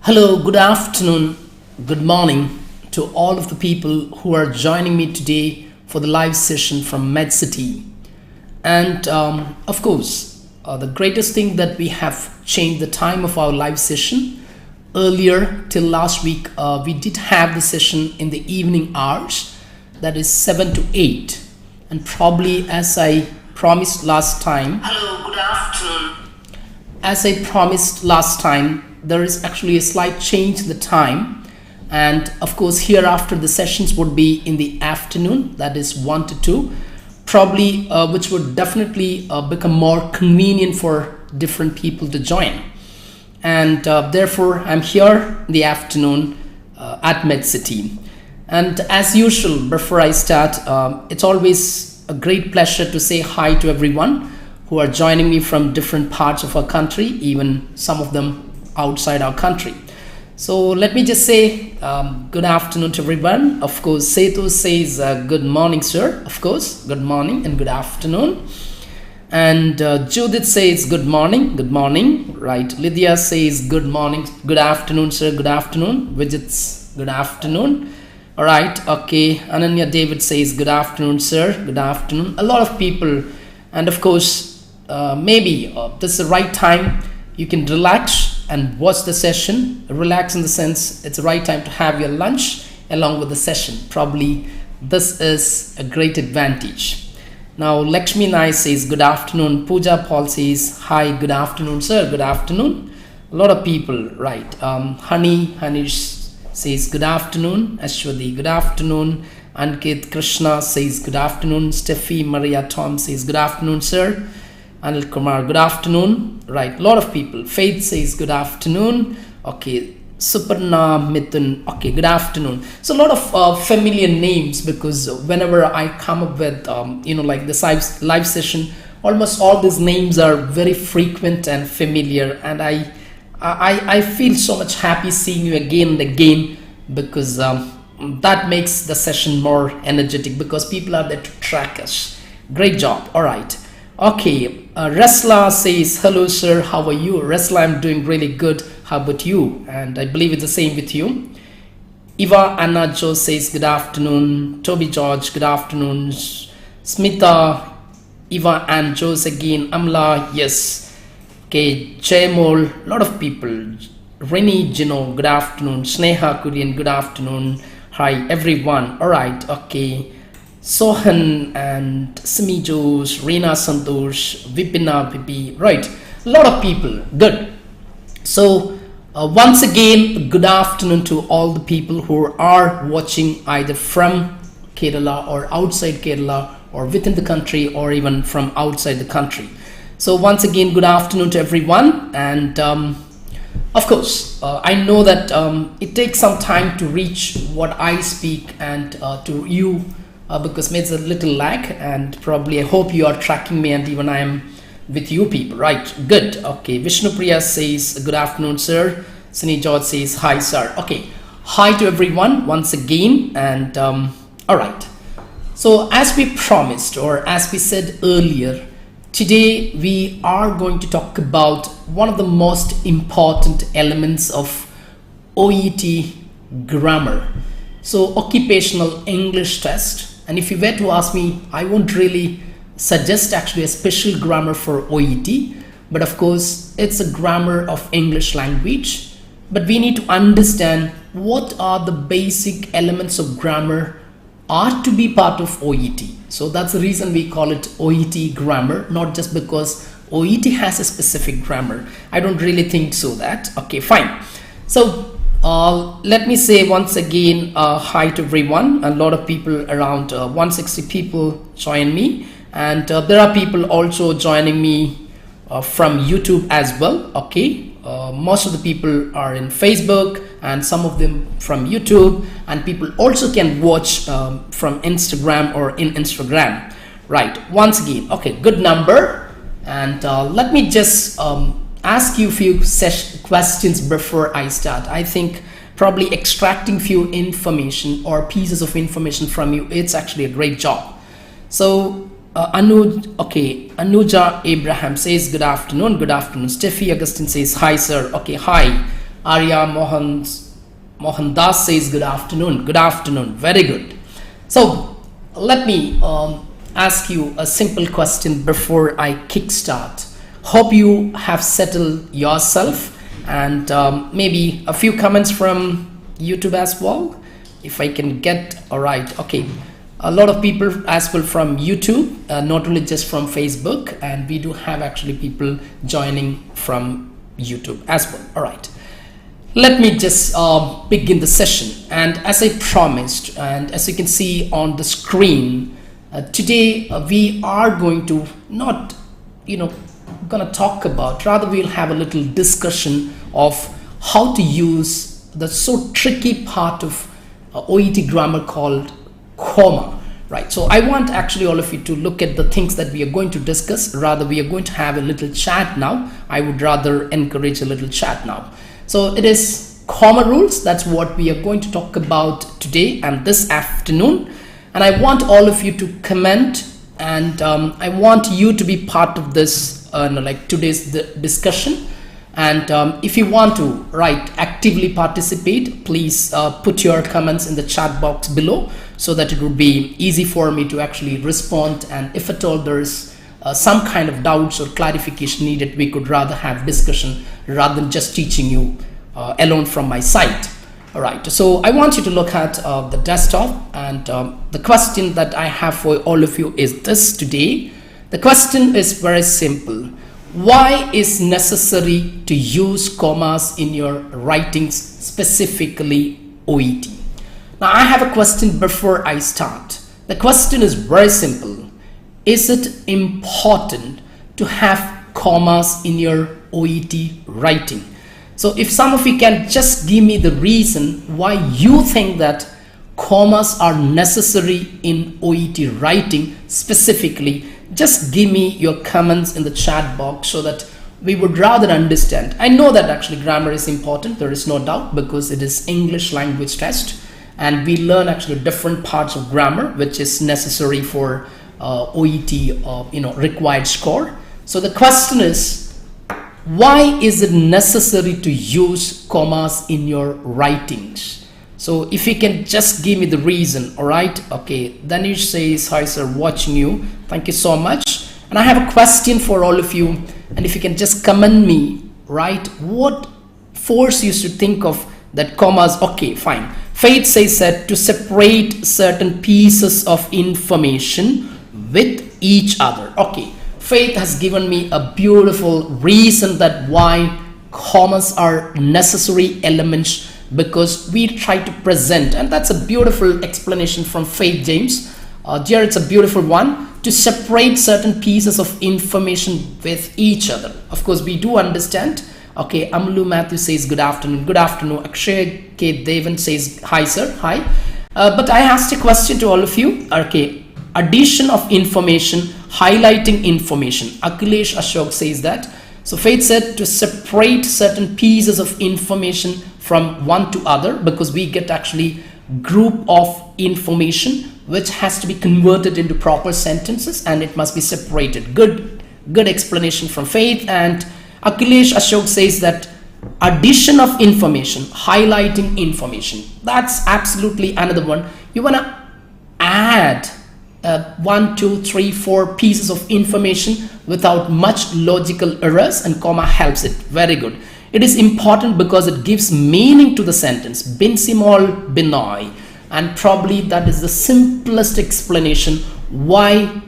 Hello, good afternoon, good morning to all of the people who are joining me today for the live session from MedCity. And of course, the greatest thing that we have changed the time of our live session. Earlier, till last week, we did have the session in the evening hours, that is 7 to 8. And probably as I promised last time, hello, good afternoon. As I promised last time, there is actually a slight change in the time, and of course hereafter the sessions would be in the afternoon, that is 1 to 2, probably which would definitely become more convenient for different people to join. And therefore I'm here in the afternoon at MedCity. And as usual, before I start, it's always a great pleasure to say hi to everyone who are joining me from different parts of our country, even some of them outside our country. So let me just say good afternoon to everyone. Of course, Setu says good morning, sir. Of course, good morning and good afternoon. And Judith says good morning, right? Lydia says good morning, good afternoon, sir, good afternoon. Widgets, good afternoon. All right, okay. Ananya David says good afternoon, sir, good afternoon. A lot of people, and of course, maybe this is the right time. You can relax and watch the session. Relax in the sense it's the right time to have your lunch along with the session. Probably this is a great advantage. Now Lakshmi Nai says good afternoon. Pooja Paul says hi, good afternoon, sir, good afternoon. A lot of people, right? Hanish says good afternoon. Ashwati, good afternoon. Ankit Krishna says good afternoon. Steffi Maria Tom says good afternoon, sir. Anil Kumar, good afternoon. Right, a lot of people. Faith says good afternoon. Okay, Suparna Mithun, okay, good afternoon. So a lot of familiar names, because whenever I come up with like this live session, almost all these names are very frequent and familiar, and I feel so much happy seeing you again and again, because that makes the session more energetic, because people are there to track us. Great job. All right. Okay, Resla says, hello sir, how are you? Resla, I'm doing really good. How about you? And I believe it's the same with you. Eva Anna Jo says, good afternoon. Toby George, good afternoon. Smita, Eva and Joe's again. Amla, yes. Okay, Jaymol, a lot of people. Rini Gino, good afternoon. Sneha Kurian, good afternoon. Hi everyone. All right, okay. Sohan and Simi Josh, Reena Santosh, Vipina Pipi, right? A lot of people. Good. So once again, good afternoon to all the people who are watching either from Kerala or outside Kerala, or within the country, or even from outside the country. So once again, good afternoon to everyone. And of course, I know that it takes some time to reach what I speak and to you. Because it's a little lag, and probably I hope you are tracking me, and even I am with you people, right? Good. Okay, Vishnu Priya says good afternoon, sir. Sunny George says hi, sir. Okay, hi to everyone once again. And all right, so as we promised, or as we said earlier, today we are going to talk about one of the most important elements of OET grammar. So occupational English test. And if you were to ask me, I won't really suggest actually a special grammar for OET, but of course it's a grammar of English language. But we need to understand what are the basic elements of grammar are to be part of OET. So that's the reason we call it OET grammar, not just because OET has a specific grammar. I don't really think so that. Okay, fine. So let me say once again hi to everyone. A lot of people, around 160 people join me, and there are people also joining me from YouTube as well. Okay, most of the people are in Facebook, and some of them from YouTube, and people also can watch from Instagram or in Instagram. Right, once again, okay, good number. And let me just ask you a few questions before I start. I think probably extracting few information or pieces of information from you, it's actually a great job. So Anuja Abraham says good afternoon. Steffi Augustine says hi, sir. Okay, hi. Arya Mohandas says good afternoon. Good afternoon. Very good. So let me ask you a simple question before I kickstart. Hope you have settled yourself, and maybe a few comments from YouTube as well, if I can get. All right. Okay. A lot of people as well from YouTube, not only just from Facebook, and we do have actually people joining from YouTube as well. All right. Let me just begin the session, and as I promised, and as you can see on the screen, today we are going to not, gonna talk about, rather we'll have a little discussion of how to use the so tricky part of OET grammar called comma. Right, so I want actually all of you to look at the things that we are going to discuss. Rather, we are going to have a little chat now. I would rather encourage a little chat now. So it is comma rules. That's what we are going to talk about today and this afternoon. And I want all of you to comment, and I want you to be part of this, like today's discussion. And if you want to actively participate, please put your comments in the chat box below, so that it would be easy for me to actually respond. And if at all there is some kind of doubts or clarification needed, we could rather have discussion rather than just teaching you alone from my side. All right, so I want you to look at the desktop, and the question that I have for all of you is this today. The question is very simple. Why is necessary to use commas in your writings, specifically OET? Now I have a question before I start. The question is very simple. Is it important to have commas in your OET writing? So if some of you can just give me the reason why you think that commas are necessary in OET writing specifically, just give me your comments in the chat box so that we would rather understand. I know that actually grammar is important, there is no doubt, because it is English language test, and we learn actually different parts of grammar which is necessary for OET required score. So the question is, why is it necessary to use commas in your writings? So if you can just give me the reason. All right. Okay, Danish says hi sir, watching you, thank you so much. And I have a question for all of you, and if you can just comment me, right, what force you to think of that commas. Okay, fine. Faith says that to separate certain pieces of information with each other. Okay, Faith has given me a beautiful reason that why commas are necessary elements, because we try to present, and that's a beautiful explanation from Faith James. Dear, it's a beautiful one, to separate certain pieces of information with each other. Of course, we do understand. Okay, Amlu Matthew says good afternoon. Good afternoon. Akshay K. Devan says hi sir, hi. But I asked a question to all of you. Okay, addition of information, highlighting information. Akhilesh Ashok says that. So Faith said to separate certain pieces of information from one to other, because we get actually group of information which has to be converted into proper sentences, and it must be separated. Good explanation from Faith. And Akhilesh Ashok says that addition of information, highlighting information. That's absolutely another one. You want to add 1, 2, 3, 4 pieces of information without much logical errors, and comma helps it. Very good. It is important because it gives meaning to the sentence. Bin Simol Binoy. And probably that is the simplest explanation why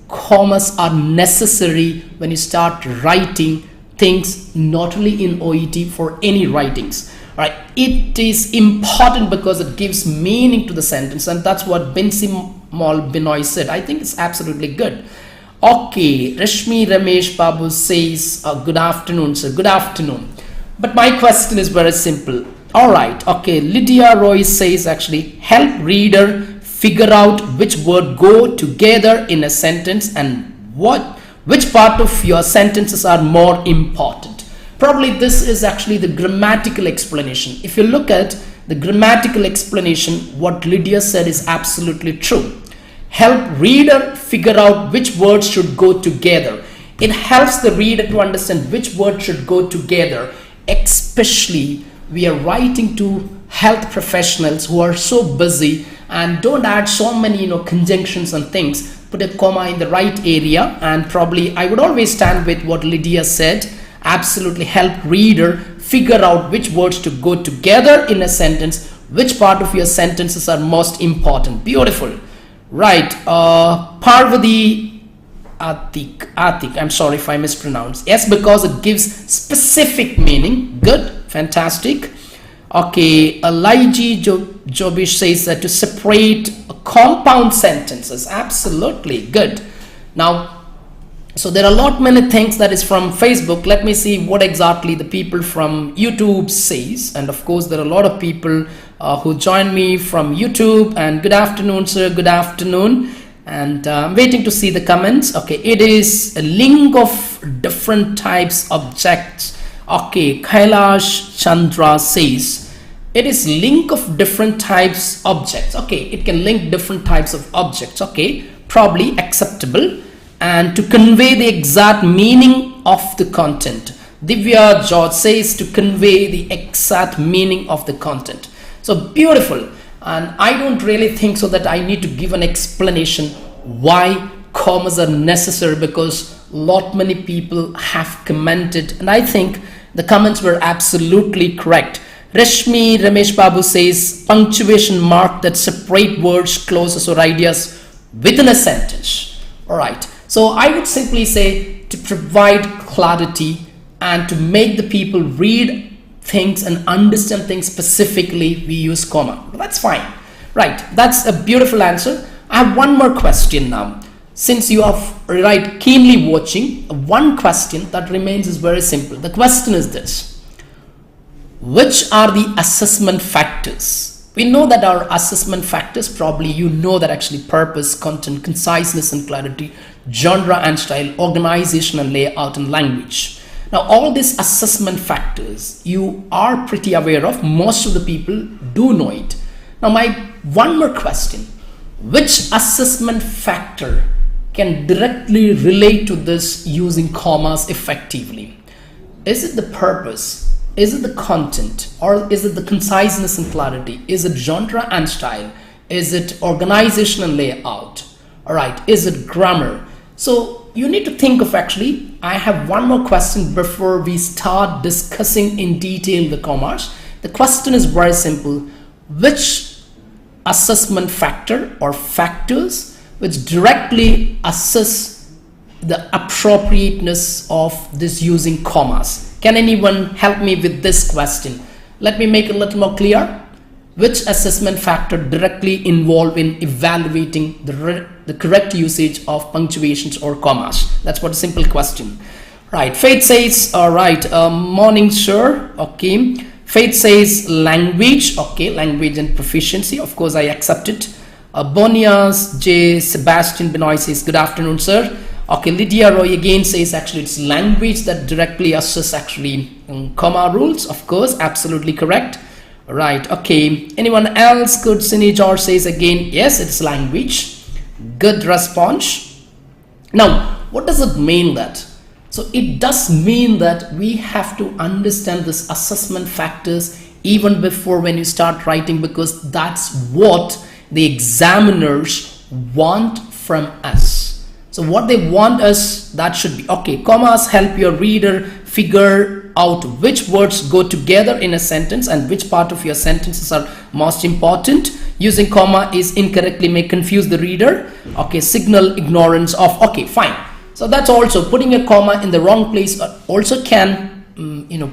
commas are necessary when you start writing things, not only in OET, for any writings. Right? It is important because it gives meaning to the sentence, and that's what Bin Simol Binoy said. I think it's absolutely good. Okay, Rashmi Ramesh Babu says good afternoon sir, good afternoon. But my question is very simple. All right, okay, Lydia Roy says actually help reader figure out which word go together in a sentence and which part of your sentences are more important. Probably this is actually the grammatical explanation. If you look at the grammatical explanation, what Lydia said is absolutely true. Help reader figure out which words should go together. It helps the reader to understand which word should go together, especially we are writing to health professionals who are so busy, and don't add so many conjunctions and things. Put a comma in the right area, and probably I would always stand with what Lydia said. Absolutely help reader figure out which words to go together in a sentence, which part of your sentences are most important. Beautiful. Right. Parvati Atik, I'm sorry if I mispronounced. Yes, because it gives specific meaning. Good. Fantastic. Okay, Laiji Jobish says that to separate compound sentences. Absolutely good. Now, so there are a lot many things that is from Facebook. Let me see what exactly the people from YouTube says. And of course, there are a lot of people who join me from YouTube. And good afternoon, sir. Good afternoon. And I'm waiting to see the comments. Okay, it is a link of different types of objects. Okay, Kailash Chandra says it is link of different types objects. Okay, it can link different types of objects. Okay, probably acceptable. And to convey the exact meaning of the content. Divya George says to convey the exact meaning of the content. So beautiful. And I don't really think so that I need to give an explanation why commas are necessary, because lot many people have commented, and I think the comments were absolutely correct. Rashmi Ramesh Babu says punctuation mark that separate words, clauses or ideas within a sentence. All right. So I would simply say to provide clarity and to make the people read things and understand things specifically, we use comma. That's fine. Right. That's a beautiful answer. I have one more question now. Since you are keenly watching, one question that remains is very simple. The question is this: which are the assessment factors? We know that our assessment factors, probably you know that actually purpose, content, conciseness and clarity, genre and style, organization and layout and language. Now all these assessment factors you are pretty aware of. Most of the people do know it. Now my one more question: which assessment factor can directly relate to this using commas effectively? Is it the purpose? Is it the content? Or is it the conciseness and clarity? Is it genre and style? Is it organization and layout? All right. Is it grammar? So you need to think of, actually, I have one more question before we start discussing in detail the commas. The question is very simple: which assessment factor or factors which directly assess the appropriateness of this using commas? Can anyone help me with this question? Let me make it a little more clear. Which assessment factor directly involved in evaluating the correct usage of punctuations or commas? That's what a simple question. Right. Faith says, all right, morning, sir. Okay. Faith says language. Okay, language and proficiency. Of course, I accept it. Bonias J. Sebastian Benoit says, good afternoon, sir. Okay, Lydia Roy again says actually it's language that directly assess actually comma rules. Of course, absolutely correct. Right. Okay. Anyone else? Good. Sini George says again, yes, it's language. Good response. Now, what does it mean that? So it does mean that we have to understand this assessment factors even before when you start writing, because that's what the examiners want from us. So what they want us, that should be, okay, commas help your reader figure out which words go together in a sentence and which part of your sentences are most important. Using comma is incorrectly may confuse the reader. Okay, signal ignorance of, okay, fine. So that's also putting a comma in the wrong place also can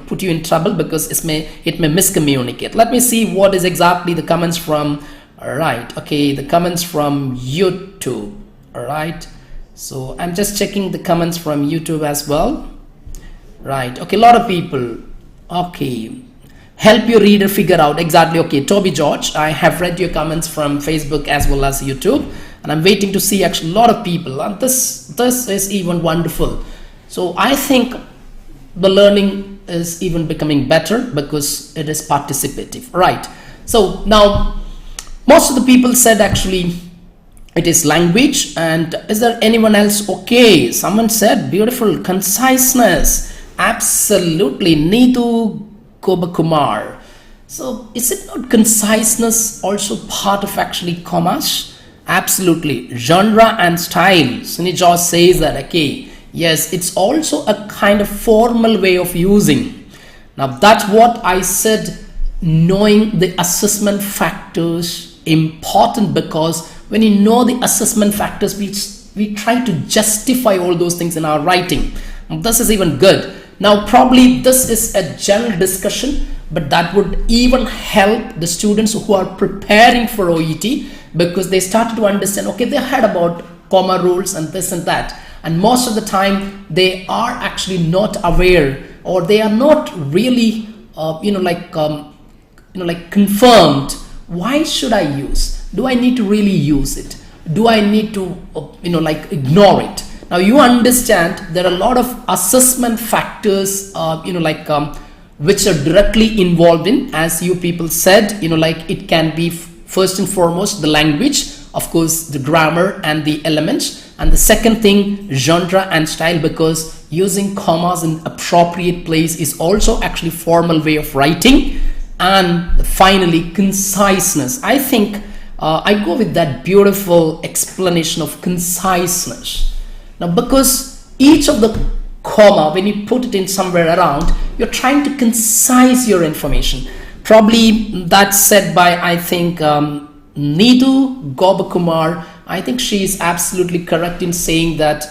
put you in trouble, because it may miscommunicate. Let me see what is exactly the comments from. All right. Okay, the comments from YouTube. All right. So I'm just checking the comments from YouTube as well. Right. Okay, a lot of people. Okay. Help your reader figure out exactly. Okay, Toby George, I have read your comments from Facebook as well as YouTube, and I'm waiting to see actually a lot of people, and this is even wonderful. So I think the learning is even becoming better because it is participative. Right. So now most of the people said actually it is language. And is there anyone else? Okay, someone said beautiful, conciseness. Absolutely. Neetu Kobakumar. So is it not conciseness also part of actually commas? Absolutely. Genre and style. Sunny George says that, okay, yes, it's also a kind of formal way of using. Now that's what I said, knowing the assessment factors important, because when you know the assessment factors, we try to justify all those things in our writing. This is even good. Now probably this is a general discussion, but that would even help the students who are preparing for OET, because they started to understand, okay, they heard about comma rules and this and that, and most of the time they are actually not aware, or they are not really confirmed. Why should I use? Do I need to really use it? Do I need to ignore it? Now you understand there are a lot of assessment factors which are directly involved in, as you people said, it can be first and foremost the language, of course the grammar and the elements, and the second thing, genre and style, because using commas in appropriate place is also actually formal way of writing. And finally, conciseness. I think I go with that beautiful explanation of conciseness. Now because each of the comma, when you put it in somewhere around, you're trying to concise your information. Probably that's said by, I think, Needu Gopakumar. I think she is absolutely correct in saying that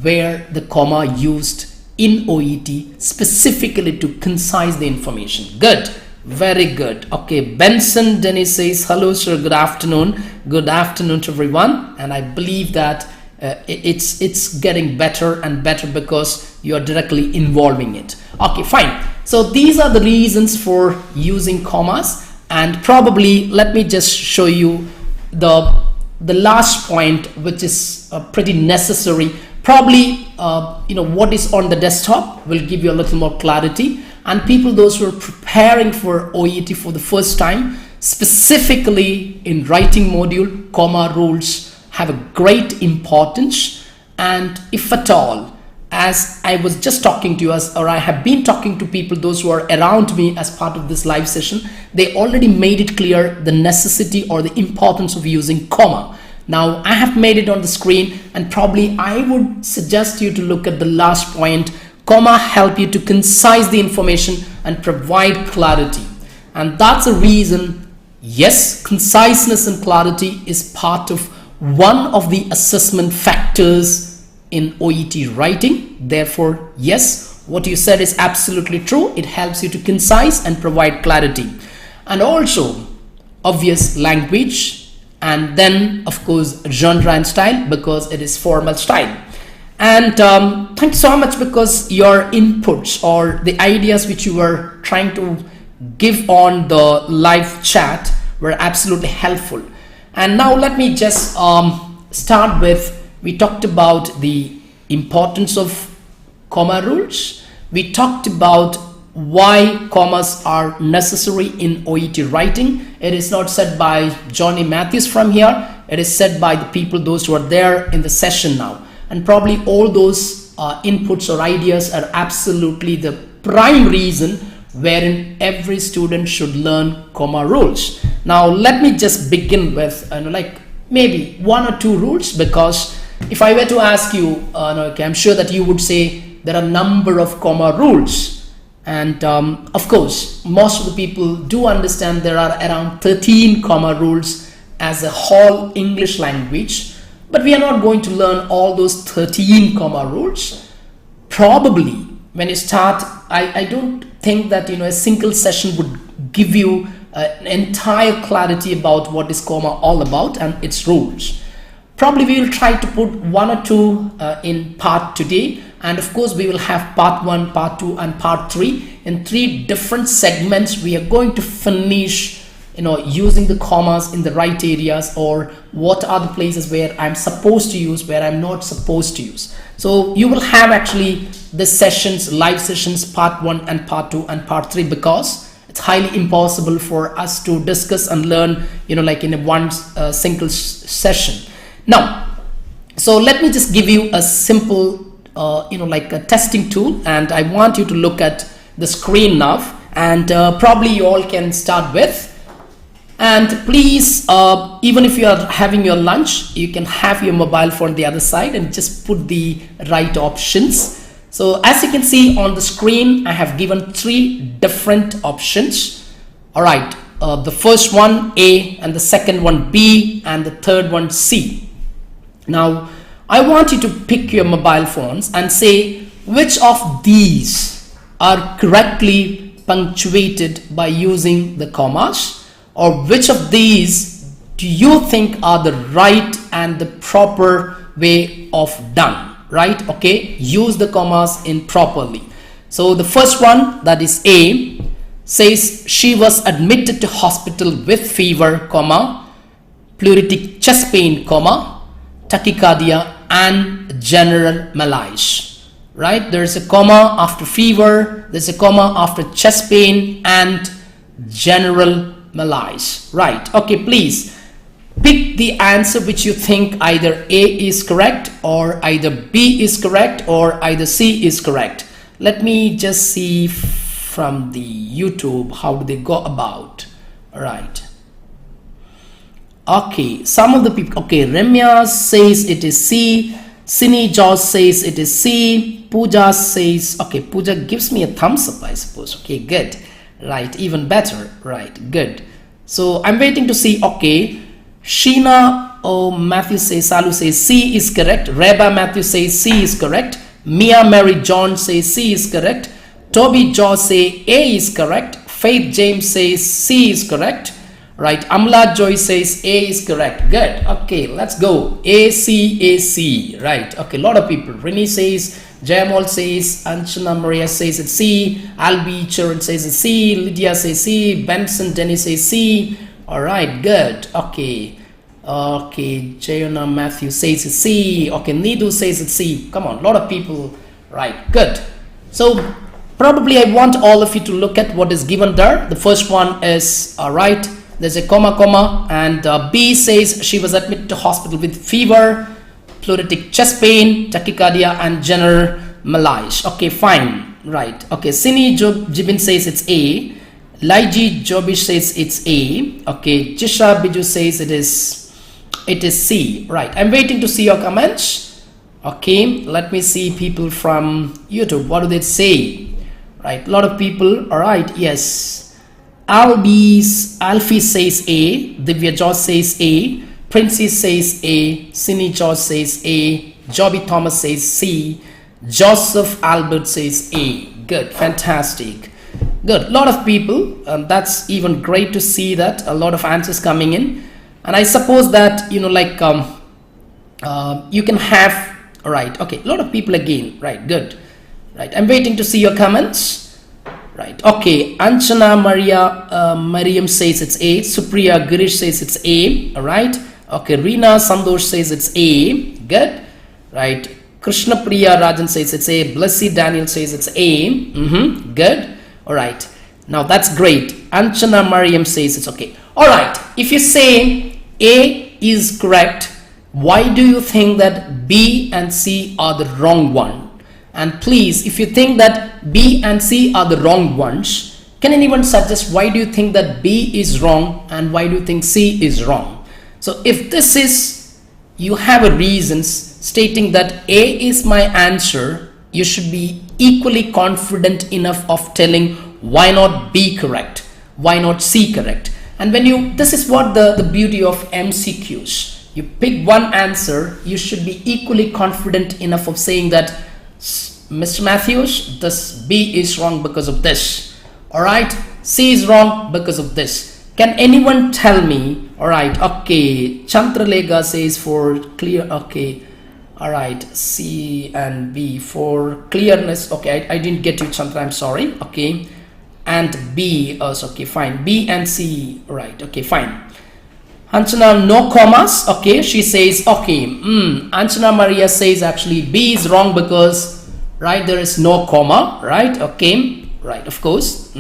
where the comma used in OET specifically to concise the information. Good. Very good. Okay, Benson Dennis says, hello sir, good afternoon. Good afternoon to everyone. And I believe that it's getting better and better because you're directly involving it. Okay, fine. So these are the reasons for using commas, and probably let me just show you the last point, which is pretty necessary. Probably what is on the desktop will give you a little more clarity, and people, those who are preparing for OET for the first time, specifically in writing module, comma rules have a great importance. And if at all, as I was just talking to you, or I have been talking to people, those who are around me as part of this live session, they already made it clear the necessity or the importance of using comma. Now I have made it on the screen, and probably I would suggest you to look at the last point. Comma help you to concise the information and provide clarity. And that's a reason, yes, conciseness and clarity is part of one of the assessment factors in OET writing. Therefore, yes, what you said is absolutely true. It helps you to concise and provide clarity. And also, obvious, language, and then of course genre and style, because it is formal style. And thank you so much, because your inputs or the ideas which you were trying to give on the live chat were absolutely helpful. And now let me just start with, we talked about the importance of comma rules. We talked about why commas are necessary in OET writing. It is not said by Johnny Matthews from here. It is said by the people, those who are there in the session now. And probably all those inputs or ideas are absolutely the prime reason wherein every student should learn comma rules. Now let me just begin with maybe one or two rules, because if I were to ask you, I'm sure that you would say there are a number of comma rules. And of course, most of the people do understand there are around 13 comma rules as a whole English language. But we are not going to learn all those 13 comma rules. Probably when you start, I don't think that a single session would give you an entire clarity about what is comma all about and its rules. Probably we will try to put one or two in part today, and of course we will have part 1, part 2 and part 3 in 3 different segments. We are going to finish using the commas in the right areas, or what are the places where I'm supposed to use, where I'm not supposed to use. So you will have actually the sessions, live sessions, part 1 and part 2 and part 3, because it's highly impossible for us to discuss and learn in a one single session. Now, so let me just give you a simple a testing tool, and I want you to look at the screen now. and probably you all can start with. And please, even if you are having your lunch, you can have your mobile phone on the other side and just put the right options. So as you can see on the screen, I have given 3 different options. All right, the first one A, and the second one B, and the third one C. Now, I want you to pick your mobile phones and say which of these are correctly punctuated by using the commas, or which of these do you think are the right and the proper way of done, right? Okay, use the commas in properly. So the first one, that is A, says she was admitted to hospital with fever, comma, pleuritic chest pain, comma, tachycardia and general malaise, right? There's a comma after fever, there's a comma after chest pain and general malaise, right? Okay, please pick the answer which you think either A is correct, or either B is correct, or either C is correct. Let me just see from the YouTube how do they go about. All right, okay, some of the people, okay, Remya says it is C, Sini Jaws says it is C, Pooja says, okay, Pooja gives me a thumbs up, I suppose. Okay, good. Right, even better. Right, good. So I'm waiting to see. Okay, Sheena Matthew says, Salu says C is correct. Reba Matthew says C is correct. Mia Mary John says C is correct. Toby Jaw say A is correct. Faith James says C is correct. Right, Amla Joy says A is correct. Good. Okay, let's go. A C. Right. Okay, a lot of people. Renee says, Jamal says, Anshana Maria says it's C, Albi Charan says it's C, Lydia says C, Benson Denny says C. Alright, good. Okay. Okay, Jayona Matthew says it's C. Okay, Nidu says it's C. Come on, a lot of people. Right, good. So probably I want all of you to look at what is given there. The first one is alright, there's a comma, and B says she was admitted to hospital with fever, pleuritic chest pain, tachycardia and general malaise. Okay, fine. Right. Okay, Sini Jibin says it's A. Laiji Jobish says it's A. Okay, Jisha Biju says it is C. Right. I'm waiting to see your comments. Okay, let me see people from YouTube. What do they say? Right, a lot of people. All right, yes. Alfie says A. Divya George says A. Princess says A, Sini George says A, Jobby Thomas says C, Joseph Albert says A. Good, fantastic. Good, a lot of people, that's even great to see that, a lot of answers coming in. And I suppose that, you know, like, you can have, all right, okay, a lot of people again, right, good. Right, I'm waiting to see your comments. Right, okay, Anshana Mariam says it's A, Supriya Girish says it's A, all right. Okay, Reena Sandosh says it's A. Good. Right. Krishna Priya Rajan says it's A. Blessy Daniel says it's A. Good. All right. Now that's great. Anchana Mariam says it's okay. All right. If you say A is correct, why do you think that B and C are the wrong one? And please, if you think that B and C are the wrong ones, can anyone suggest why do you think that B is wrong and why do you think C is wrong? So if this is, you have a reasons stating that A is my answer, you should be equally confident enough of telling why not B correct, why not C correct. And when you, this is what the beauty of MCQs. You pick one answer, you should be equally confident enough of saying that, Mr. Matthews, this B is wrong because of this. Alright, C is wrong because of this. Can anyone tell me? All right, okay, Chantralega says for clear, okay, all right, C and B for clearness. Okay, I didn't get you, Chantra, I'm sorry. Okay, and B also. Okay, fine. B and C, right? Okay, fine. Anchana, no commas. Okay, she says okay. Anchana Maria says actually B is wrong because, right, there is no comma, right? Okay, right, of course.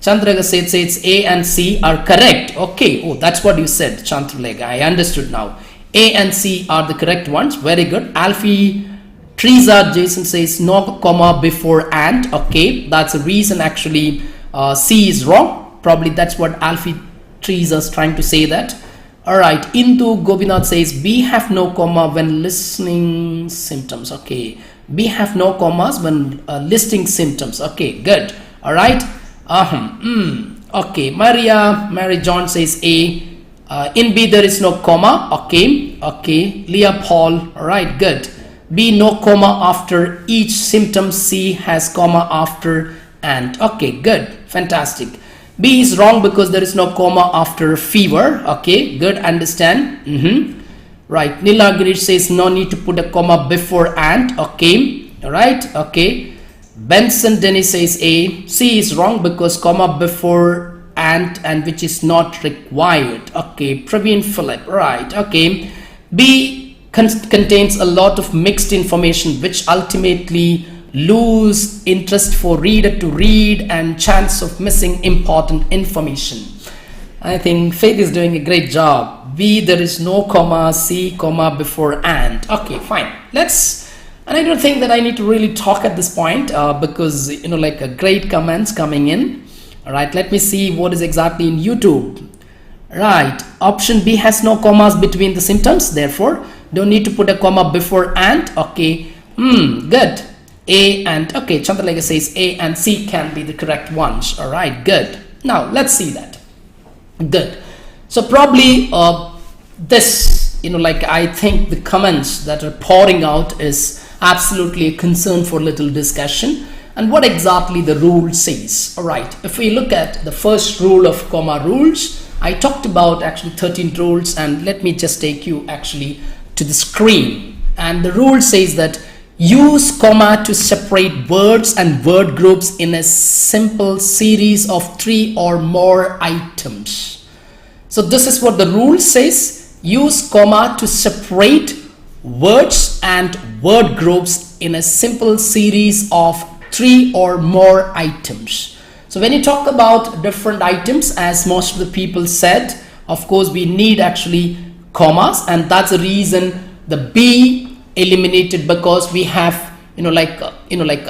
Chandralega says A and C are correct. Okay, oh, that's what you said, Chandralega. I understood now. A and C are the correct ones. Very good. Alfie Teresa Jason says no comma before and. Okay, that's a reason actually. C is wrong. Probably that's what Alfie Trees is trying to say that. Alright, Indu Gobinath says B have no comma when listening symptoms. Okay, B have no commas when listing symptoms. Okay, good. Alright. Okay, Mary John says A. In B there is no comma. Okay, Leah Paul. Alright, good. B, no comma after each symptom. C has comma after and. Okay, good, fantastic. B is wrong because there is no comma after fever. Okay, good, understand. Right, Nila Girish says no need to put a comma before and. Okay, alright, okay. Benson Dennis says A. C is wrong because comma before and which is not required. Okay, Praveen Philip, right, okay. B contains a lot of mixed information which ultimately lose interest for reader to read and chance of missing important information. I think Faith is doing a great job. B, there is no comma. C, comma before and. Okay, fine. And I don't think that I need to really talk at this point because like a great comments coming in. All right, let me see what is exactly in YouTube. Right, option B has no commas between the symptoms, therefore don't need to put a comma before and. Okay, good. A and, okay, Chandralega says A and C can be the correct ones. All right, good. Now let's see that. Good. So probably this, like I think the comments that are pouring out is absolutely a concern for little discussion. And what exactly the rule says. All right, if we look at the first rule of comma rules, I talked about actually 13 rules, and let me just take you actually to the screen. And the rule says that use comma to separate words and word groups in a simple series of 3 or more items. So this is what the rule says. Use comma to separate words and word groups in a simple series of 3 or more items. So when you talk about different items, as most of the people said, of course we need actually commas, and that's the reason the B eliminated, because we have like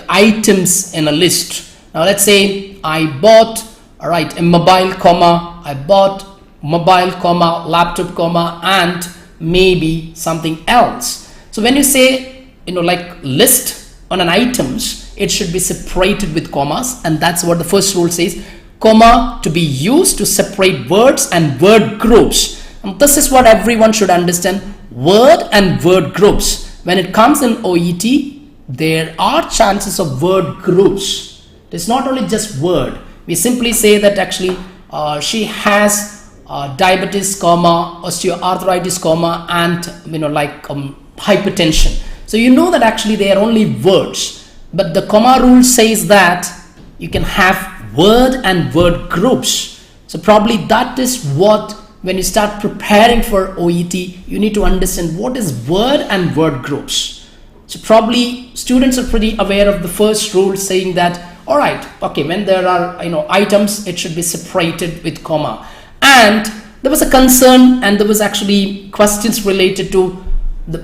items in a list. Now let's say I bought, all right, a mobile comma, I bought mobile comma, laptop comma, and maybe something else. So when you say like list on an items, it should be separated with commas, and that's what the first rule says. Comma to be used to separate words and word groups, and this is what everyone should understand. Word and word groups. When it comes in OET, there are chances of word groups. It's not only just word. We simply say that actually she has diabetes, comma, osteoarthritis, comma, and hypertension. So that actually they are only words. But the comma rule says that you can have word and word groups. So probably that is what, when you start preparing for OET, you need to understand what is word and word groups. So probably students are pretty aware of the first rule saying that, all right, okay, when there are items, it should be separated with comma. And there was a concern, and there was actually questions related to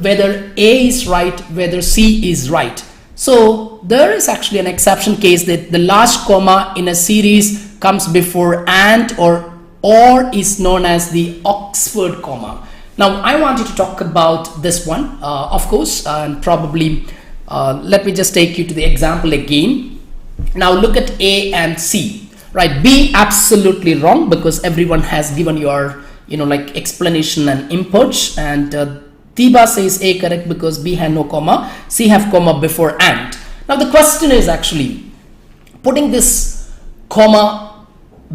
whether A is right, whether C is right. So there is actually an exception case that the last comma in a series comes before and or is known as the Oxford comma. Now I wanted to talk about this one, of course, and probably let me just take you to the example again. Now look at A and C, right? B absolutely wrong because everyone has given your explanation and inputs, and Tiba says A correct because B had no comma, C have comma before and. Now the question is actually putting this comma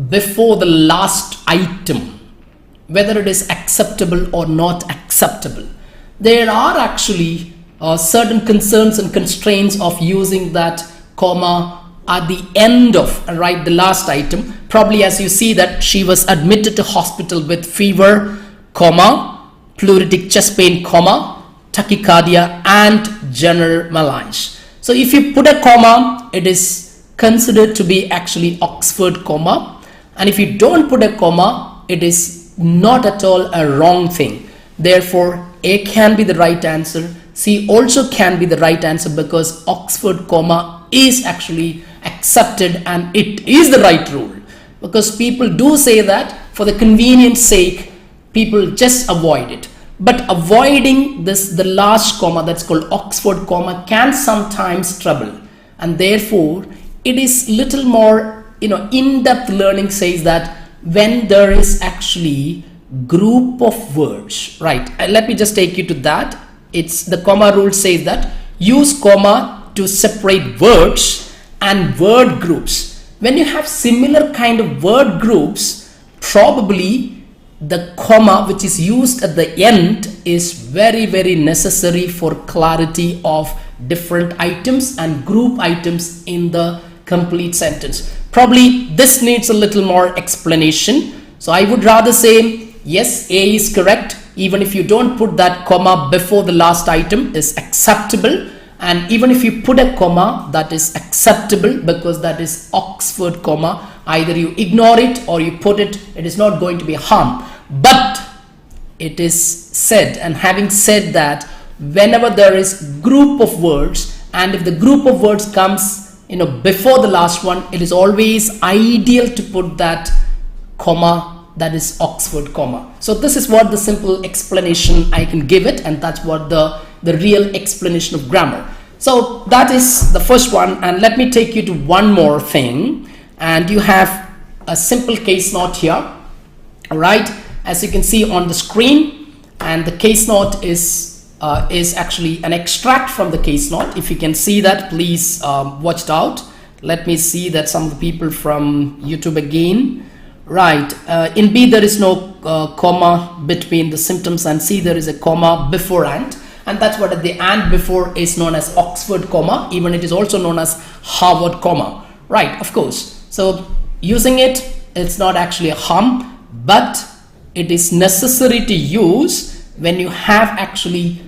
before the last item, whether it is acceptable or not acceptable. There are actually certain concerns and constraints of using that comma at the end of the last item. Probably as you see that she was admitted to hospital with fever, comma, pleuritic chest pain, comma, tachycardia, and general malaise. So if you put a comma, it is considered to be actually Oxford comma, and if you don't put a comma, it is not at all a wrong thing. Therefore A can be the right answer, C also can be the right answer, because Oxford comma is actually accepted and it is the right rule, because people do say that for the convenience sake people just avoid it. But avoiding this, the last comma, that's called Oxford comma, can sometimes trouble, and therefore it is little more, in-depth learning says that when there is actually group of words, right? Let me just take you to that. It's the comma rule says that use comma to separate words and word groups. When you have similar kind of word groups, probably the comma which is used at the end is very, very necessary for clarity of different items and group items in the complete sentence. Probably this needs a little more explanation. So I would rather say yes, A is correct. Even if you don't put that comma before the last item is acceptable. And even if you put a comma, that is acceptable because that is Oxford comma. Either you ignore it or you put it, it is not going to be harm. But it is said, and having said that, whenever there is group of words, and if the group of words comes before the last one, it is always ideal to put that comma, that is Oxford comma. So this is what the simple explanation I can give it, and that's what the real explanation of grammar. So that is the first one, and let me take you to one more thing. And you have a simple case note here, all right, as you can see on the screen. And the case note is actually an extract from the case note. If you can see that, please watch it out. Let me see that some of the people from YouTube again. Right, in B there is no comma between the symptoms, and C there is a comma before and that's what the and before is known as Oxford comma. Even it is also known as Harvard comma, right? Of course. So using it, it's not actually a harm, but it is necessary to use when you have actually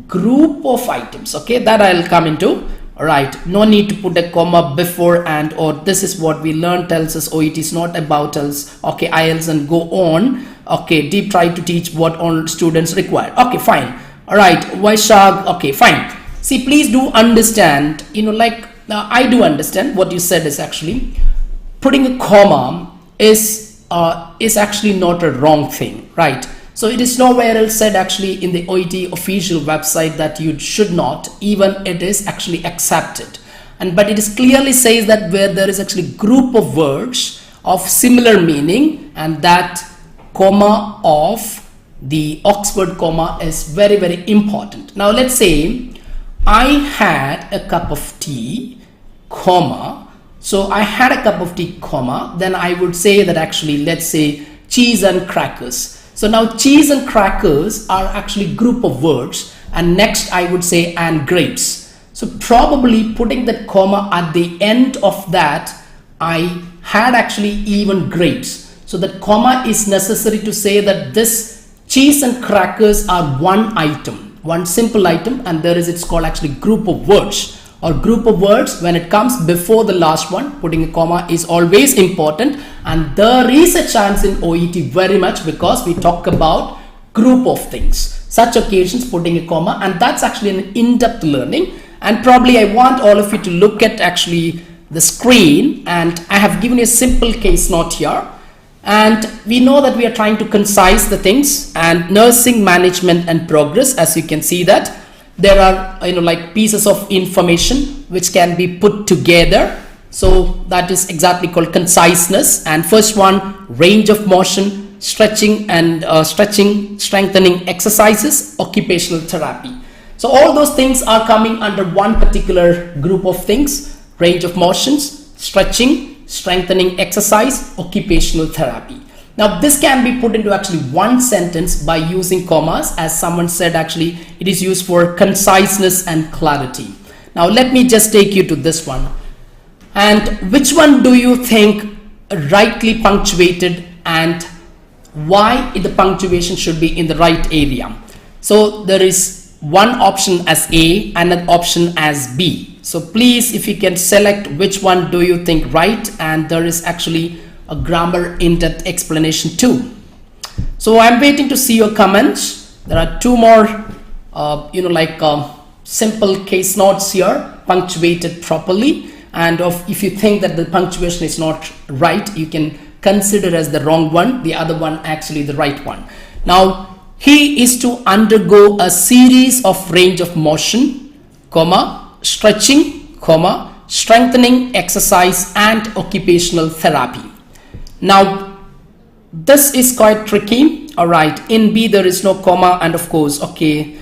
group of items. Okay, that I'll come into. All right, no need to put a comma before and or. This is what we learned tells us OET is not about else. Okay, IELTS and go on. Okay, deep try to teach what all students require. Okay, fine. All right, Vaishag. Okay, fine. See, please do understand, I do understand what you said is actually putting a comma is actually not a wrong thing, right? So it is nowhere else said actually in the OET official website that you should not, even it is actually accepted. But it is clearly says that where there is actually group of words of similar meaning, and that comma of the Oxford comma is very, very important. Now let's say I had a cup of tea, comma. So I had a cup of tea, comma. Then I would say that actually, let's say cheese and crackers. So now cheese and crackers are actually group of words, and next I would say and grapes. So probably putting that comma at the end of that, I had actually even grapes. So that comma is necessary to say that this cheese and crackers are one item, one simple item, and there is, it's called actually group of words. Or group of words, when it comes before the last one, putting a comma is always important, and there is a chance in OET very much because we talk about group of things. Such occasions putting a comma, and that's actually an in-depth learning. And probably I want all of you to look at actually the screen, and I have given you a simple case note here. And we know that we are trying to concise the things, and nursing management and progress, as you can see that there are like pieces of information which can be put together. So that is exactly called conciseness. And first one, range of motion, stretching and strengthening exercises, occupational therapy. So all those things are coming under one particular group of things: range of motions, stretching, strengthening exercise, occupational therapy. Now this can be put into actually one sentence by using commas. As someone said, actually it is used for conciseness and clarity. Now let me just take you to this one. And which one do you think rightly punctuated, and why the punctuation should be in the right area? So there is one option as A and an option as B. So please, if you can select which one do you think right, and there is actually a grammar in-depth explanation too. So I'm waiting to see your comments. There are two more simple case notes here, punctuated properly. and if you think that the punctuation is not right, you can consider as the wrong one, the other one actually the right one. Now, he is to undergo a series of range of motion, comma, stretching, comma, strengthening exercise and occupational therapy. Now, this is quite tricky. All right, in B there is no comma, and of course, okay,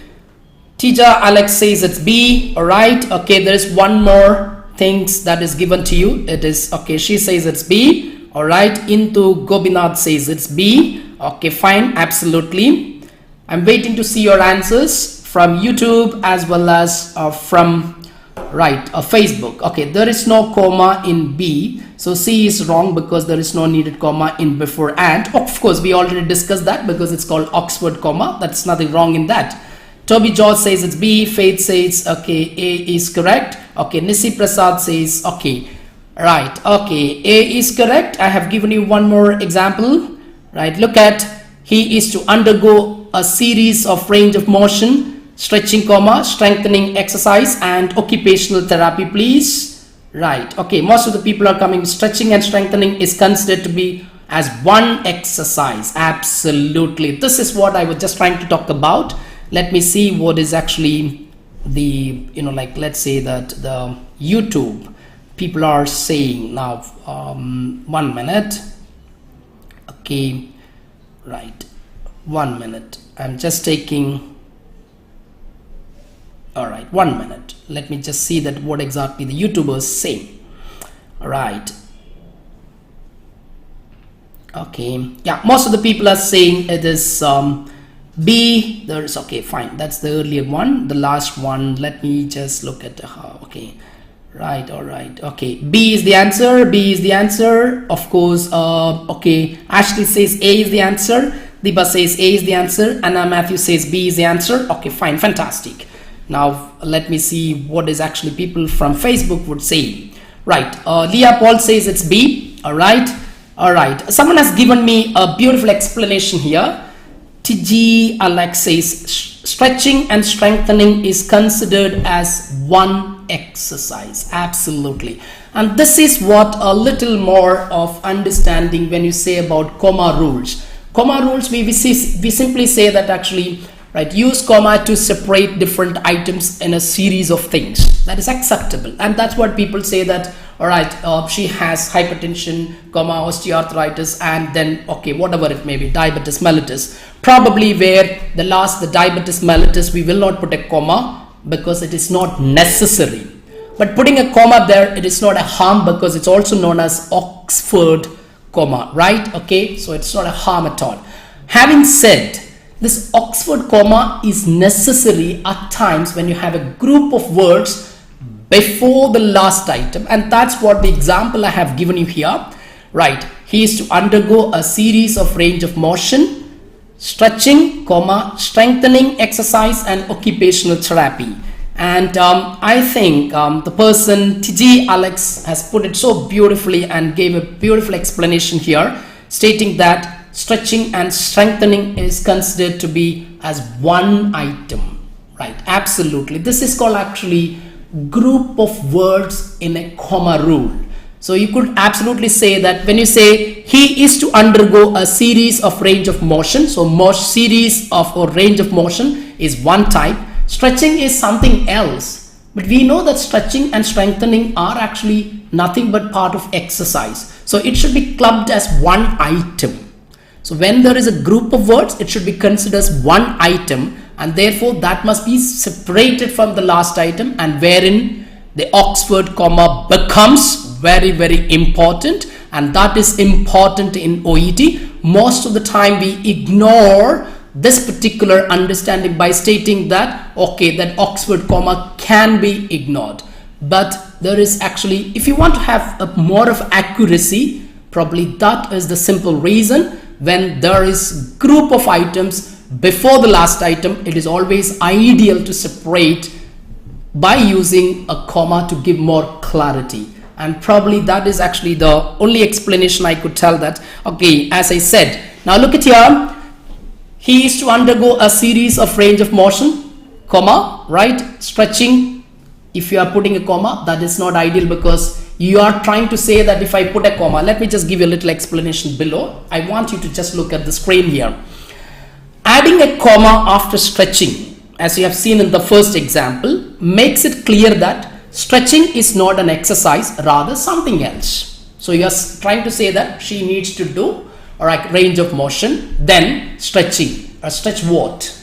Tija Alex says it's B. All right, okay, there is one more things that is given to you. It is okay, she says it's B. All right, Into Gobinath says it's B. Okay, fine, absolutely. I'm waiting to see your answers from YouTube as well as from Facebook. Okay, there is no comma in B, so C is wrong because there is no needed comma in before and. Of course, we already discussed that because it's called Oxford comma. That's nothing wrong in that. Toby George says it's B. Faith says okay, A is correct. Okay, Nisi Prasad says okay. Right, okay, A is correct. I have given you one more example. Right, look at, he is to undergo a series of range of motion, stretching, comma, strengthening exercise and occupational therapy, please. Right, okay, most of the people are coming. Stretching and strengthening is considered to be as one exercise. Absolutely, this is what I was just trying to talk about. Let me see what is actually the, like let's say that the YouTube people are saying now. 1 minute. Okay, right, 1 minute. I'm just taking. All right, 1 minute. Let me just see that what exactly the YouTubers say. All right. Okay, yeah, most of the people are saying it is B. There is, okay, fine, that's the earlier one. The last one, let me just look at okay, right, all right, okay, B is the answer. B is the answer, of course. Okay, Ashley says A is the answer. Deepa says A is the answer. Anna Matthew says B is the answer. Okay, fine, fantastic. Now let me see what is actually people from Facebook would say. Right, Leah Paul says it's B. All right, all right, someone has given me a beautiful explanation here. TG Alex says stretching and strengthening is considered as one exercise. Absolutely. And this is what a little more of understanding when you say about comma rules. Comma rules, we simply say that actually, right, use comma to separate different items in a series of things. That is acceptable. And that's what people say that, all right, she has hypertension, comma, osteoarthritis, and then, okay, whatever it may be, diabetes mellitus. Probably where the diabetes mellitus, we will not put a comma because it is not necessary. But putting a comma there, it is not a harm because it's also known as Oxford comma, right? Okay, so it's not a harm at all. Having said, this Oxford comma is necessary at times when you have a group of words before the last item, and that's what the example I have given you here. Right, he is to undergo a series of range of motion, stretching, comma, strengthening exercise and occupational therapy. And I think the person TG Alex has put it so beautifully and gave a beautiful explanation here, stating that stretching and strengthening is considered to be as one item. Right, absolutely, this is called actually group of words in a comma rule. So you could absolutely say that when you say he is to undergo a series of range of motion, so series of or range of motion is one type. Stretching is something else, but we know that stretching and strengthening are actually nothing but part of exercise, so it should be clubbed as one item. So when there is a group of words, it should be considered as one item, and therefore that must be separated from the last item, and wherein the Oxford comma becomes very, very important. And that is important in OET. Most of the time we ignore this particular understanding by stating that, okay, that Oxford comma can be ignored. But there is actually, if you want to have a more of accuracy, probably that is the simple reason. When there is group of items before the last item, it is always ideal to separate by using a comma to give more clarity. And probably that is actually the only explanation I could tell that. Okay, as I said, now look at here, he is to undergo a series of range of motion, comma, right, stretching if you are putting a comma, that is not ideal, because you are trying to say that if I put a comma, let me just give you a little explanation below. I want you to just look at the screen here. Adding a comma after stretching, as you have seen in the first example, makes it clear that stretching is not an exercise, rather something else. So you are trying to say that she needs to do a range of motion, then stretching, or stretch what,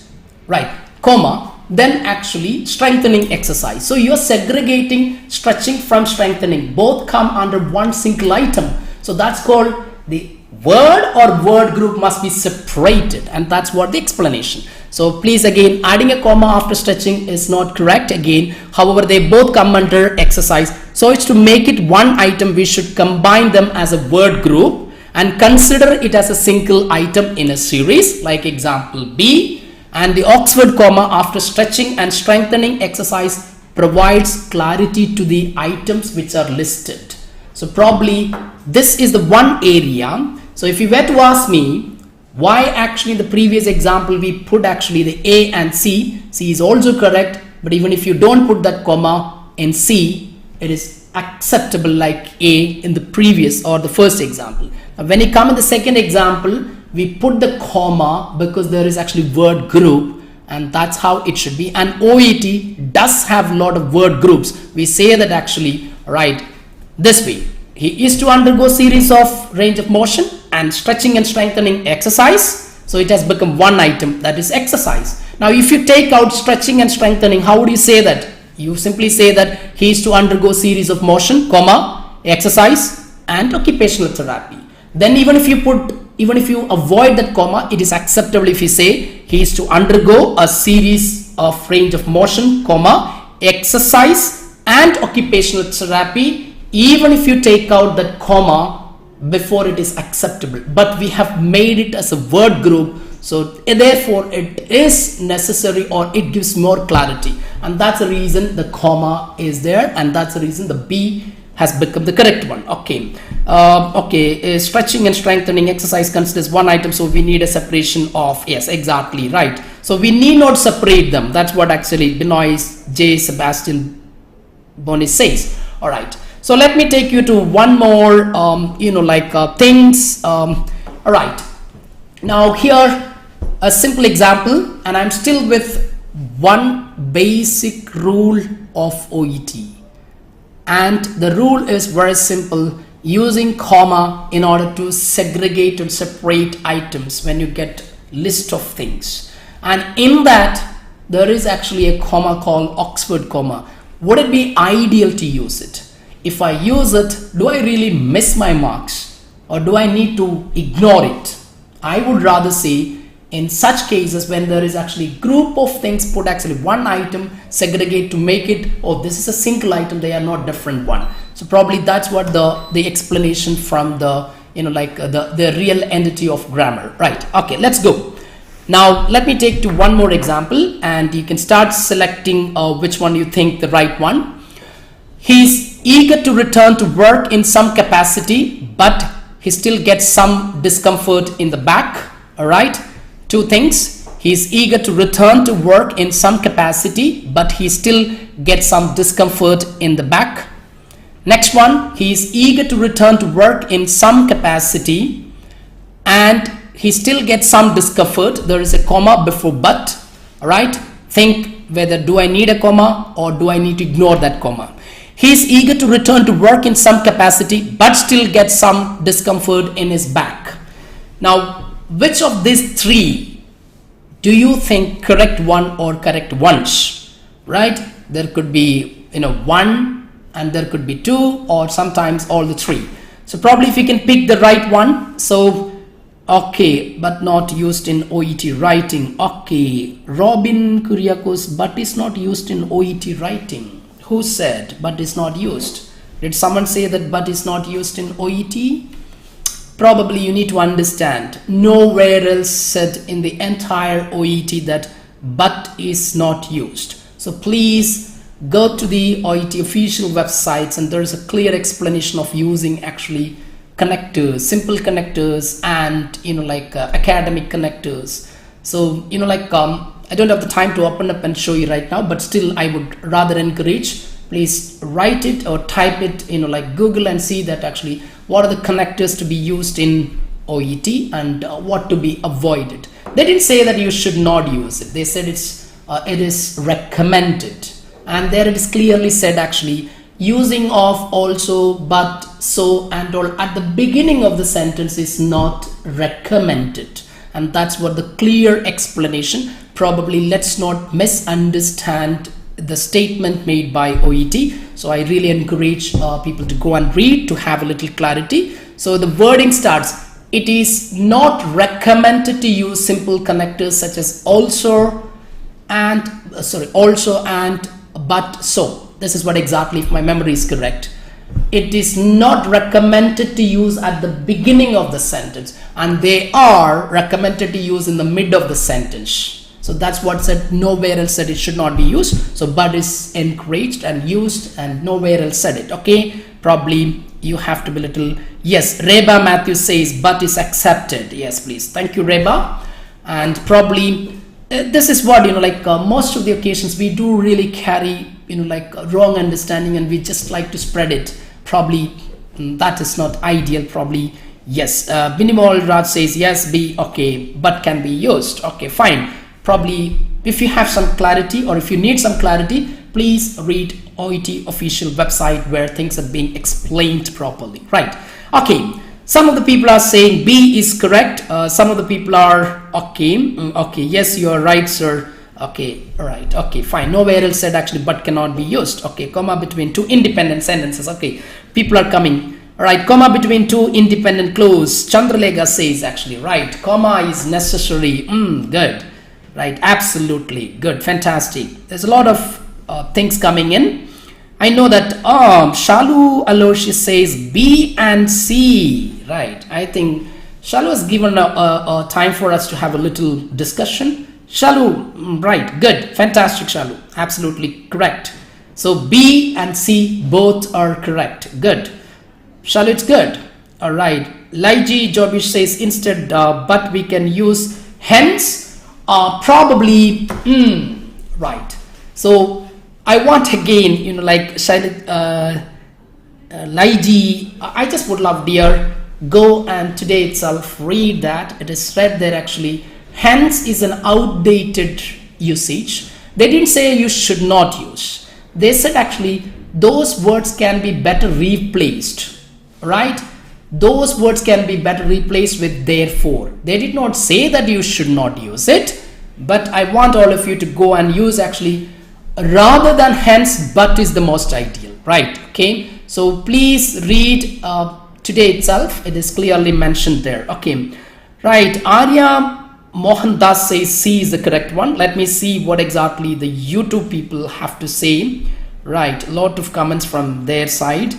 right, comma, then actually strengthening exercise. So you are segregating stretching from strengthening. Both come under one single item. So that's called the word or word group must be separated, and that's what the explanation. So please, again, adding a comma after stretching is not correct again. However, they both come under exercise. So it's to make it one item, we should combine them as a word group and consider it as a single item in a series, like example B. And the Oxford comma after stretching and strengthening exercise provides clarity to the items which are listed. So probably this is the one area. So if you were to ask me why actually in the previous example we put actually the A and C is also correct, but even if you don't put that comma in C, it is acceptable like A in the previous or the first example. Now when you come in the second example, we put the comma because there is actually word group, and that's how it should be. And OET does have a lot of word groups. We say that actually, right, this way. He is to undergo series of range of motion and stretching and strengthening exercise. So it has become one item, that is exercise. Now if you take out stretching and strengthening, how would you say that? You simply say that he is to undergo series of motion, comma, exercise and occupational therapy. Then even if you avoid that comma, it is acceptable if you say he is to undergo a series of range of motion, comma, exercise and occupational therapy. Even if you take out that comma before, it is acceptable, but we have made it as a word group, so therefore it is necessary, or it gives more clarity, and that's the reason the comma is there, and that's the reason the B has become the correct one. Okay, stretching and strengthening exercise considers one item, so we need a separation of, yes, exactly right. So we need not separate them. That's what actually Benoist J. Sebastian Bonis says. All right. So let me take you to one more, things. All right. Now here, a simple example, and I'm still with one basic rule of OET. And the rule is very simple, using comma in order to segregate and separate items when you get list of things. And in that, there is actually a comma called Oxford comma. Would it be ideal to use it? If I use it, do I really miss my marks, or do I need to ignore it? I would rather say in such cases when there is actually group of things, put actually one item, segregate to make it, oh, this is a single item, they are not different one. So probably that's what the explanation from the the real entity of grammar, right? Okay, let's go. Now let me take to one more example, and you can start selecting which one you think the right one. He's eager to return to work in some capacity, but he still gets some discomfort in the back. All right, two things. He's eager to return to work in some capacity, but he still gets some discomfort in the back. Next one, he is eager to return to work in some capacity and he still gets some discomfort. There is a comma before but. All right, think whether do I need a comma or do I need to ignore that comma. He is eager to return to work in some capacity but still gets some discomfort in his back. Now, which of these three do you think correct one or correct ones? Right, there could be one, and there could be two, or sometimes all the three. So probably if you can pick the right one. So okay, but not used in OET writing. Okay, Robin Kuriakos, but is not used in OET writing. Who said but is not used? Did someone say that but is not used in OET? Probably you need to understand, nowhere else said in the entire OET that but is not used. So please go to the OET official websites, and there is a clear explanation of using actually connectors, simple connectors, and academic connectors. So I don't have the time to open up and show you right now, but still I would rather encourage, please write it or type it, like Google, and see that actually what are the connectors to be used in OET and what to be avoided. They didn't say that you should not use it. They said it is recommended, and there it is clearly said actually using of, also, but, so, and all at the beginning of the sentence is not recommended, and that's what the clear explanation. Probably let's not misunderstand the statement made by OET. So I really encourage people to go and read to have a little clarity. So the wording starts, it is not recommended to use simple connectors such as also and but, so. This is what exactly, if my memory is correct. It is not recommended to use at the beginning of the sentence, and they are recommended to use in the mid of the sentence. So that's what said. Nowhere else said it should not be used. So but is encouraged and used, and nowhere else said it. Okay, probably you have to be little. Yes, Reba Matthew says but is accepted. Yes, please. Thank you, Reba. And probably this is what, most of the occasions we do really carry, wrong understanding, and we just like to spread it. Probably that is not ideal. Probably yes. Binimol Raj says yes, be okay, but can be used. Okay, fine. Probably if you have some clarity, or if you need some clarity, please read OET official website where things are being explained properly. Right. Okay. Some of the people are saying B is correct. Some of the people are okay. Okay. Yes, you are right, sir. Okay, all right, okay, fine. Nowhere else said actually but cannot be used. Okay, comma between two independent sentences. Okay, people are coming. All right, comma between two independent clause. Chandralega says actually, right, comma is necessary. Good, right, absolutely, good, fantastic. There's a lot of things coming in. I know that Shalu Aloshi says B and C, right. I think Shalu has given a time for us to have a little discussion. Shalu, right, good, fantastic, Shalu, absolutely correct. So B and C both are correct. Good, Shalu, it's good. All right, Laiji Jobish says instead but we can use hence, probably, right. So I want again, Laiji, I just would love, dear, go and today itself read that. It is read there actually. Hence is an outdated usage. They didn't say you should not use. They said actually those words can be better replaced, right? Those words can be better replaced with therefore. They did not say that you should not use it, but I want all of you to go and use actually rather than hence, but is the most ideal, right? Okay, so please read today itself. It is clearly mentioned there. Okay, right. Arya Mohan Das says C is the correct one. Let me see what exactly the YouTube people have to say. Right, a lot of comments from their side.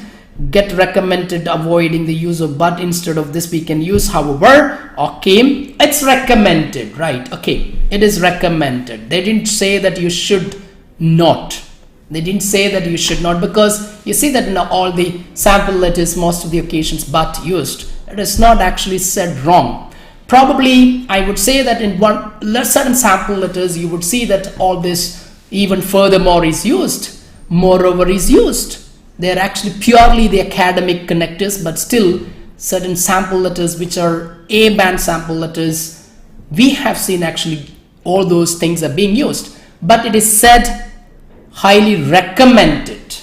Get recommended avoiding the use of but instead of this we can use however. Okay, it's recommended, right? Okay, it is recommended. They didn't say that you should not. They didn't say that you should not, because you see that in all the sample letters most of the occasions but used. It is not actually said wrong. Probably I would say that in certain sample letters you would see that all this even furthermore is used, moreover is used. They are actually purely the academic connectors, but still certain sample letters which are A-band sample letters, we have seen actually all those things are being used. But it is said highly recommended,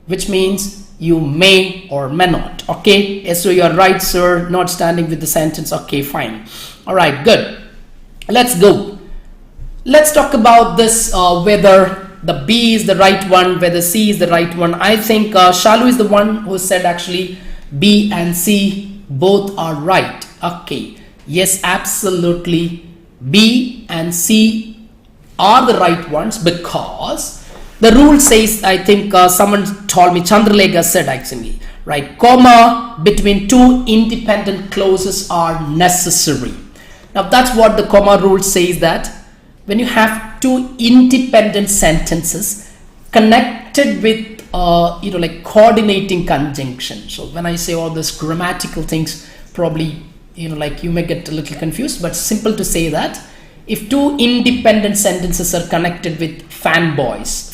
which means you may or may not. Okay, yes, so you are right, sir, not standing with the sentence. Okay, fine. All right, good. Let's go. Let's talk about this, whether the B is the right one, whether C is the right one. I think Shalu is the one who said actually B and C both are right. Okay, yes, absolutely. B and C are the right ones because the rule says, I think someone told me, Chandralega said actually, right, comma between two independent clauses are necessary. Now that's what the comma rule says, that when you have two independent sentences connected with coordinating conjunction. So when I say all these grammatical things, probably you may get a little confused, but simple to say that if two independent sentences are connected with fanboys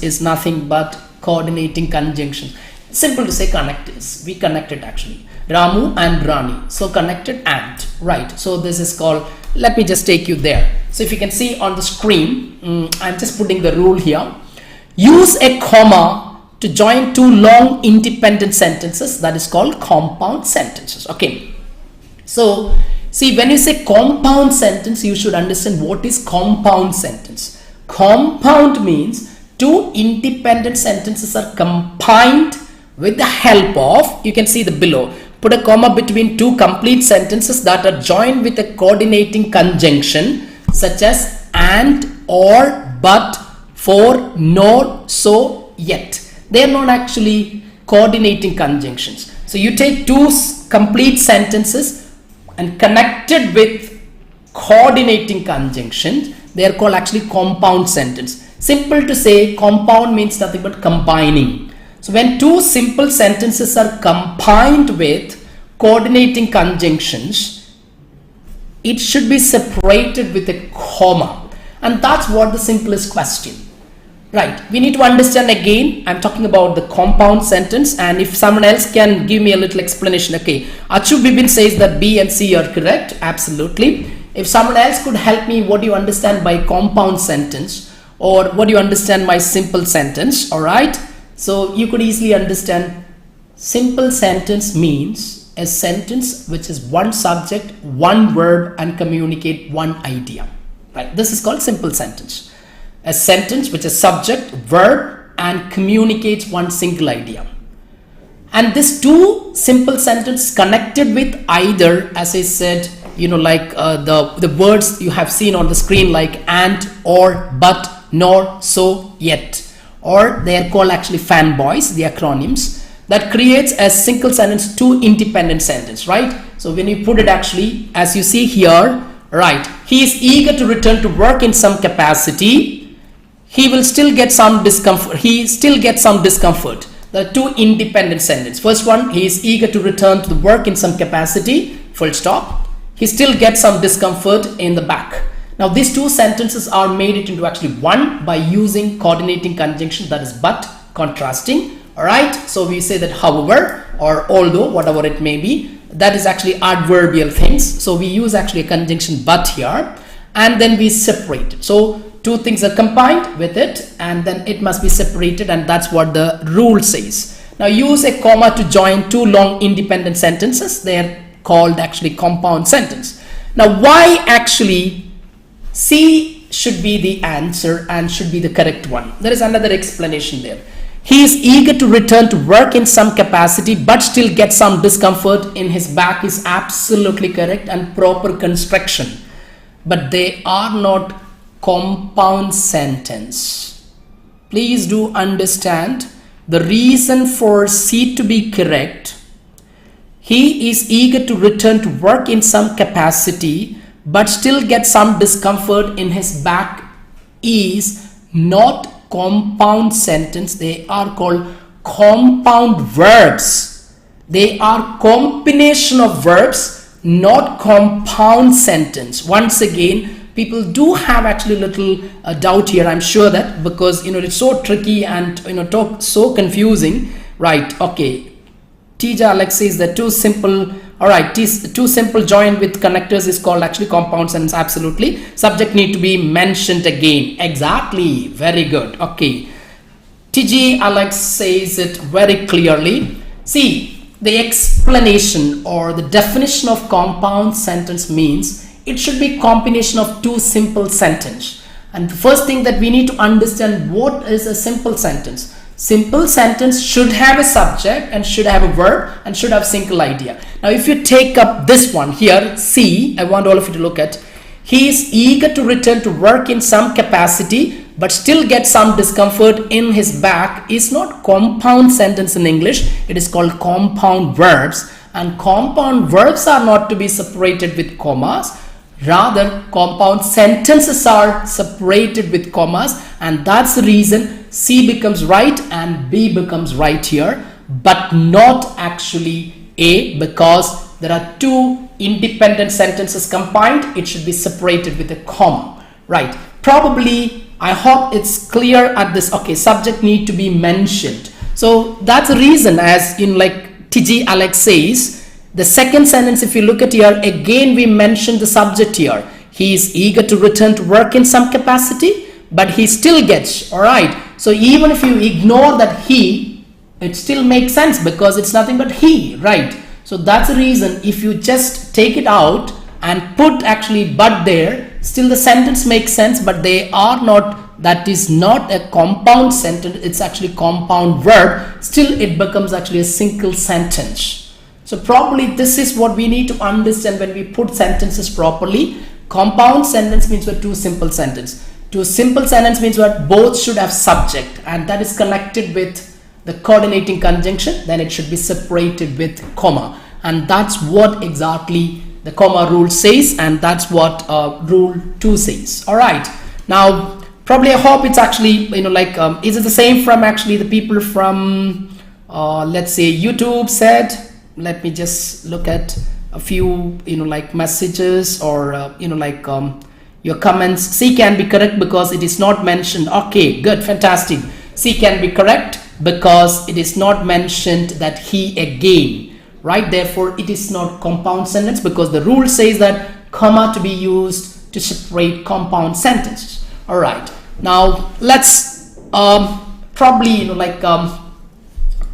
is nothing but coordinating conjunctions. Simple to say connectors. We connected actually. Ramu and Rani. So connected and. Right. So this is called, let me just take you there. So if you can see on the screen, I'm just putting the rule here. Use a comma to join two long independent sentences. That is called compound sentences. Okay. So see, when you say compound sentence, you should understand what is compound sentence. Compound means two independent sentences are combined with the help of, you can see the below, put a comma between two complete sentences that are joined with a coordinating conjunction such as and, or, but, for, nor, so, yet. They are not actually coordinating conjunctions. So you take two complete sentences and connected with coordinating conjunctions, they are called actually compound sentence. Simple to say, compound means nothing but combining. So when two simple sentences are combined with coordinating conjunctions, it should be separated with a comma. And that's what the simplest question. Right. We need to understand again, I'm talking about the compound sentence, and if someone else can give me a little explanation. Okay. Achu Bibin says that B and C are correct. Absolutely. If someone else could help me, what do you understand by compound sentence, or what do you understand by simple sentence? All right. So you could easily understand simple sentence means a sentence which is one subject, one verb, and communicate one idea. Right. This is called simple sentence. A sentence which is subject, verb, and communicates one single idea. And this two simple sentence connected with either, as I said, you know, like the words you have seen on the screen, like and, or, but, nor, so, yet. Or they are called actually fanboys, the acronyms, that creates a single sentence, two independent sentence, right? So when you put it actually, as you see here, right, he is eager to return to work in some capacity. He will still get some discomfort. He still gets some discomfort. There are two independent sentences. First one, he is eager to return to the work in some capacity, full stop. He still gets some discomfort in the back. Now these two sentences are made it into actually one by using coordinating conjunction, that is but, contrasting. Alright, so we say that however or although, whatever it may be, that is actually adverbial things. So we use actually a conjunction but here, and then we separate it. So two things are combined with it, and then it must be separated, and that's what the rule says. Now use a comma to join two long independent sentences. They are called actually compound sentence. Now why actually C should be the answer and should be the correct one? There is another explanation there. He is eager to return to work in some capacity but still get some discomfort in his back is absolutely correct and proper construction. But they are not compound sentence. Please do understand the reason for C to be correct. He is eager to return to work in some capacity but still get some discomfort in his back is not compound sentence. They are called compound verbs. They are combination of verbs, not compound sentence. Once again, people do have actually little doubt here. I'm sure that because it's so tricky and so confusing, right? Okay, Tija Alex says that two simple. All right, two simple joined with connectors is called actually compound sentence. Absolutely. Subject need to be mentioned again. Exactly. Very good. Okay. TG Alex says it very clearly. See, the explanation or the definition of compound sentence means it should be combination of two simple sentence. And the first thing that we need to understand, what is a simple sentence? Simple sentence should have a subject and should have a verb and should have single idea. Now if you take up this one here, C, I want all of you to look at. He is eager to return to work in some capacity but still get some discomfort in his back is not compound sentence in English. It is called compound verbs, and compound verbs are not to be separated with commas. Rather, compound sentences are separated with commas, and that's the reason C becomes right and B becomes right here, but not actually A, because there are two independent sentences combined. It should be separated with a comma, right? Probably I hope it's clear at this. Okay, subject need to be mentioned. So that's the reason, as in like TG Alex says, the second sentence, if you look at here, again we mentioned the subject here. He is eager to return to work in some capacity, but he still gets, all right. So even if you ignore that he, it still makes sense because it's nothing but he, right? So that's the reason, if you just take it out and put actually but there, still the sentence makes sense, but they are not, that is not a compound sentence, it's actually compound verb. Still it becomes actually a single sentence. So probably this is what we need to understand when we put sentences properly. Compound sentence means what? Two simple sentence. Two simple sentence means what? Both should have subject, and that is connected with the coordinating conjunction, then it should be separated with comma, and that's what exactly the comma rule says, and that's what rule 2 says. All right, now probably I hope it's actually, is it the same from actually the people from let's say YouTube said? Let me just look at a few messages or your comments. C can be correct because it is not mentioned. Okay, good, fantastic. C can be correct because it is not mentioned that he again, right? Therefore it is not compound sentence because the rule says that comma to be used to separate compound sentences. All right, now let's probably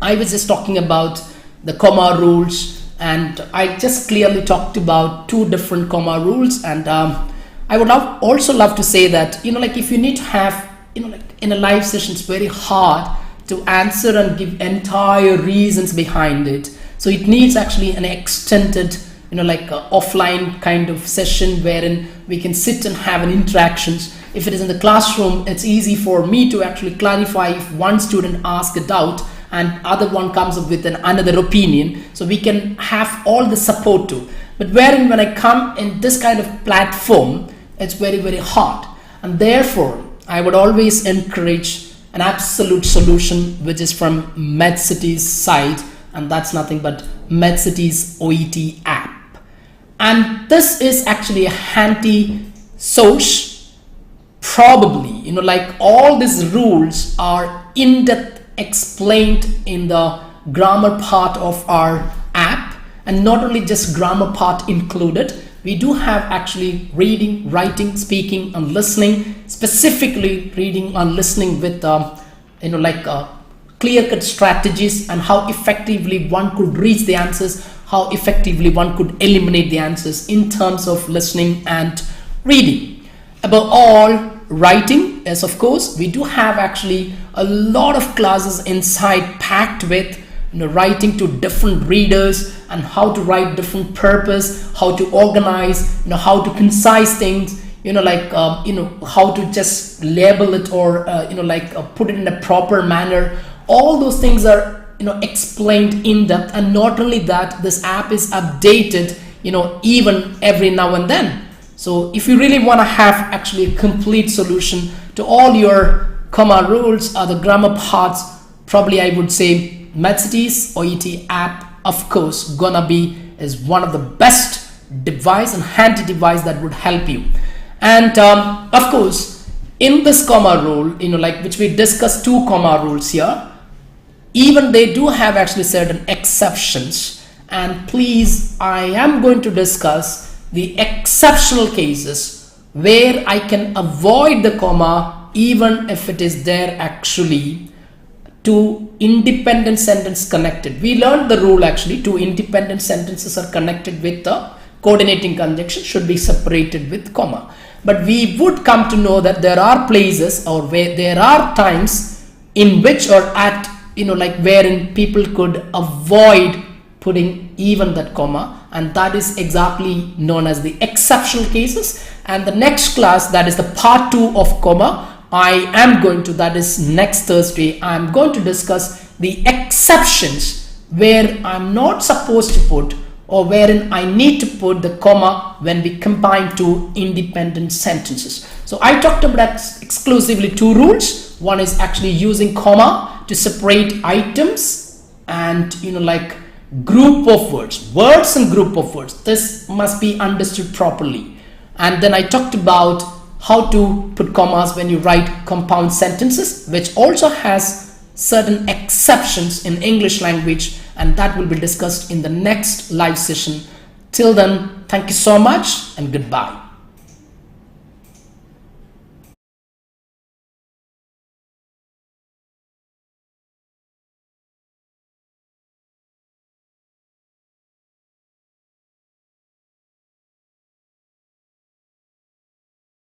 I was just talking about the comma rules, and I just clearly talked about two different comma rules, and I would also love to say that if you need to have in a live session, it's very hard to answer and give entire reasons behind it. So it needs actually an extended offline kind of session wherein we can sit and have an interactions. If it is in the classroom, it's easy for me to actually clarify if one student asks a doubt and other one comes up with another opinion, so we can have all the support too. But wherein when I come in this kind of platform, it's very, very hard, and therefore I would always encourage an absolute solution, which is from MedCity's side, and that's nothing but MedCity's OET app. And this is actually a handy source. Probably all these rules are in depth explained in the grammar part of our app, and not only just grammar part included, we do have actually reading, writing, speaking and listening, specifically reading and listening with clear-cut strategies and how effectively one could reach the answers, how effectively one could eliminate the answers in terms of listening and reading. Above all, writing, yes, of course, we do have actually a lot of classes inside packed with writing to different readers and how to write different purpose, how to organize, how to concise things, how to just label it or put it in a proper manner. All those things are explained in depth, and not only that, this app is updated even every now and then. So if you really want to have actually a complete solution to all your comma rules or the grammar parts, probably I would say MedCity's OET app, of course, is one of the best device and handy device that would help you. And of course, in this comma rule, which we discussed, two comma rules here, even they do have actually certain exceptions, and please, I am going to discuss the exceptional cases where I can avoid the comma even if it is there actually two independent sentence connected. We learned the rule actually, two independent sentences are connected with the coordinating conjunction should be separated with comma. But we would come to know that there are places or where there are times in which or at wherein people could avoid putting even that comma, and that is exactly known as the exceptional cases. And the next class, that is the part 2 of comma, that is next Thursday, I'm going to discuss the exceptions where I'm not supposed to put or wherein I need to put the comma when we combine two independent sentences. So I talked about exclusively two rules. One is actually using comma to separate items and group of words and group of words. This must be understood properly. And then I talked about how to put commas when you write compound sentences, which also has certain exceptions in English language, and that will be discussed in the next live session. Till then, thank you so much and goodbye.